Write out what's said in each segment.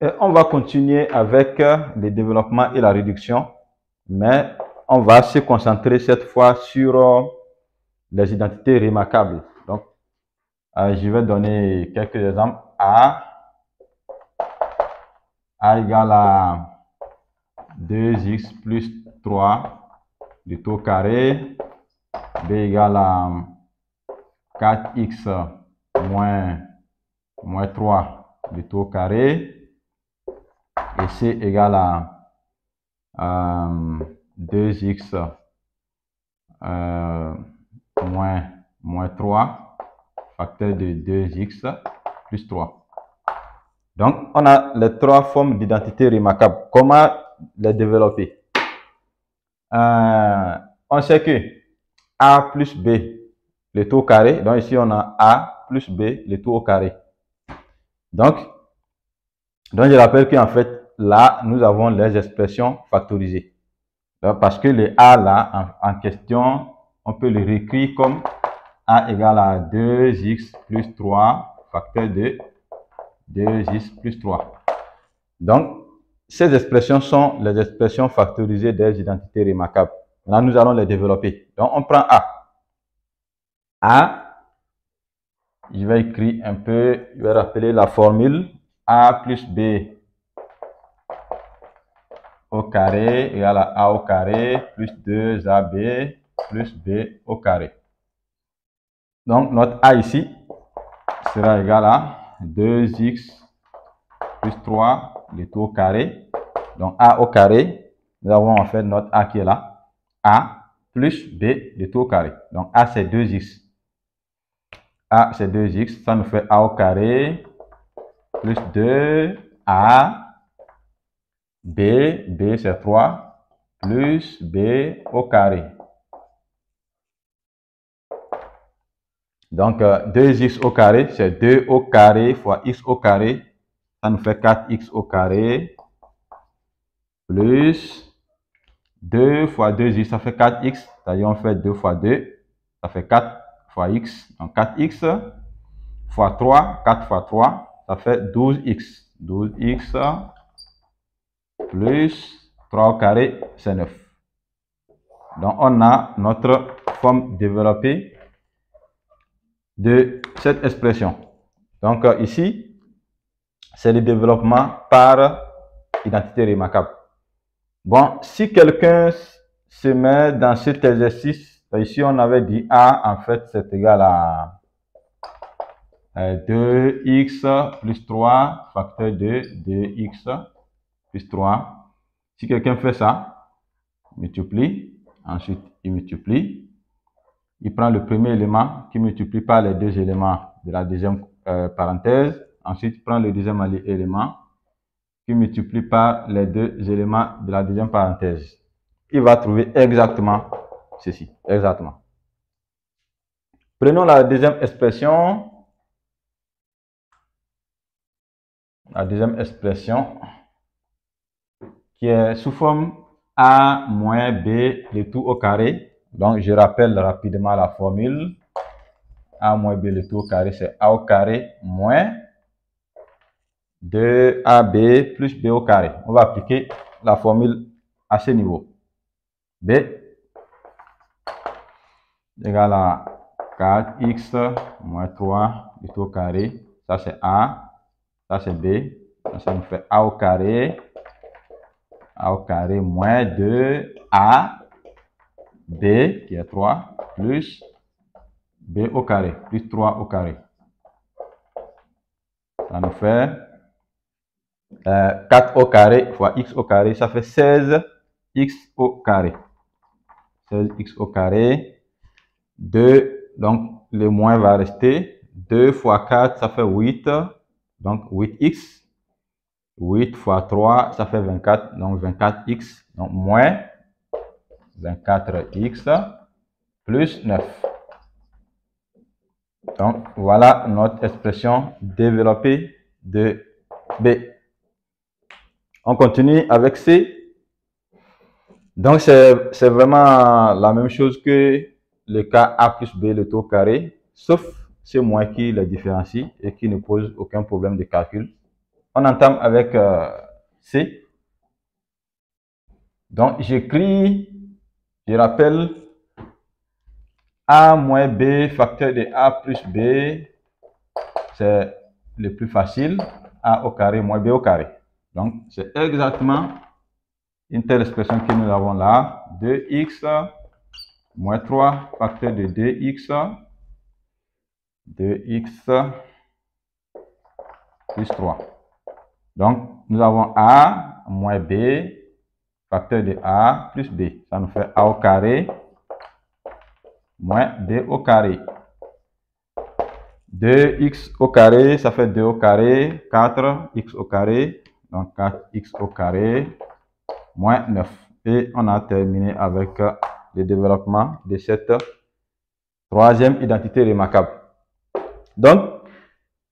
Et on va continuer avec le développement et la réduction, mais on va se concentrer cette fois sur les identités remarquables. Donc, je vais donner quelques exemples. A égale à 2x plus 3 du tout carré. B égale à 4x moins 3 du tout carré. Et C égale à 2x moins 3, facteur de 2x plus 3. Donc, on a les trois formes d'identité remarquable. Comment les développer? On sait que A plus B, le tout au carré. Donc, ici, on a A plus B, le tout au carré. Donc je rappelle qu'en fait, là, nous avons les expressions factorisées. Donc, parce que le A, là, en question, on peut le réécrire comme A égale à 2x plus 3, facteur de 2x plus 3. Donc, ces expressions sont les expressions factorisées des identités remarquables. Là, nous allons les développer. Donc, on prend A. A, je vais écrire un peu, je vais rappeler la formule. A plus B au carré égale à A au carré plus 2AB plus B au carré. Donc, notre A ici sera égal à 2x plus 3, le tout au carré. Donc, A au carré, nous avons en fait notre A qui est là. A plus B, le tout au carré. Donc, A, c'est 2x. A, c'est 2x. Ça nous fait A au carré plus 2A. B, c'est 3, plus B au carré. Donc, 2x au carré, c'est 2 au carré fois x au carré. Ça nous fait 4x au carré plus 2 fois 2x, ça fait 4x. C'est-à-dire, on fait 2 fois 2, ça fait 4 fois x. Donc, 4x fois 3, 4 fois 3, ça fait 12x. 12x plus 3 au carré, c'est 9. Donc, on a notre forme développée de cette expression. Donc, ici, c'est le développement par identité remarquable. Bon, si quelqu'un se met dans cet exercice, ici, on avait dit A, en fait, c'est égal à 2x plus 3, facteur de 2x plus 3. Si quelqu'un fait ça, multiplie, ensuite il multiplie, il prend le premier élément qui multiplie par les deux éléments de la deuxième parenthèse, ensuite il prend le deuxième élément qui multiplie par les deux éléments de la deuxième parenthèse. Il va trouver exactement ceci, exactement. Prenons la deuxième expression. La deuxième expression qui est sous forme A moins B, le tout au carré. Donc, je rappelle rapidement la formule. A moins B, le tout au carré, c'est A au carré moins 2AB plus B au carré. On va appliquer la formule à ce niveau. B égale à 4x moins 3 du tout au carré. Ça, c'est A. Ça, c'est B. Donc, ça nous fait A au carré moins 2A, B qui est 3, plus B au carré, plus 3 au carré. Ça nous fait 4 au carré fois x au carré, ça fait 16x au carré. 16x au carré. 2, donc le moins va rester. 2 fois 4, ça fait 8. Donc 8x. 8 fois 3, ça fait 24. Donc 24x. Donc moins 24x plus 9. Donc, voilà notre expression développée de B. On continue avec C. Donc, c'est vraiment la même chose que le cas A plus B, le tout carré, sauf ce moins qui les différencie et qui ne pose aucun problème de calcul. On entame avec C. Donc, j'écris, je rappelle, A moins B, facteur de A plus B, c'est le plus facile. A au carré moins B au carré. Donc, c'est exactement une telle expression que nous avons là. 2x moins 3, facteur de 2x. 2x plus 3. Donc, nous avons A moins B, facteur de A plus B. Ça nous fait A au carré moins B au carré. 2x au carré, ça fait 2 au carré, 4x au carré, donc 4x au carré, moins 9. Et on a terminé avec le développement de cette troisième identité remarquable. Donc,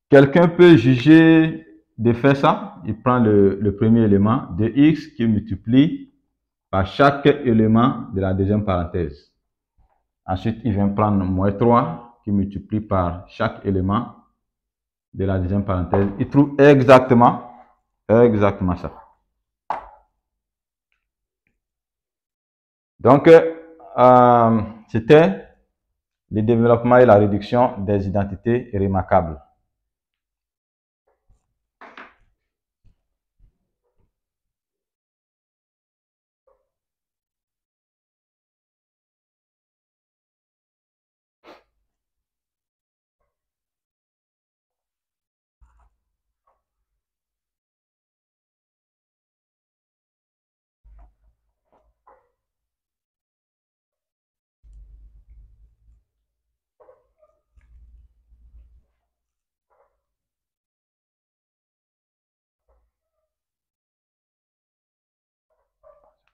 quelqu'un peut juger de faire ça. Il prend le premier élément de x qui multiplie par chaque élément de la deuxième parenthèse. Ensuite, il vient prendre moins 3 qui multiplie par chaque élément de la deuxième parenthèse. Il trouve exactement ça. Donc, c'était le développement et la réduction des identités remarquables.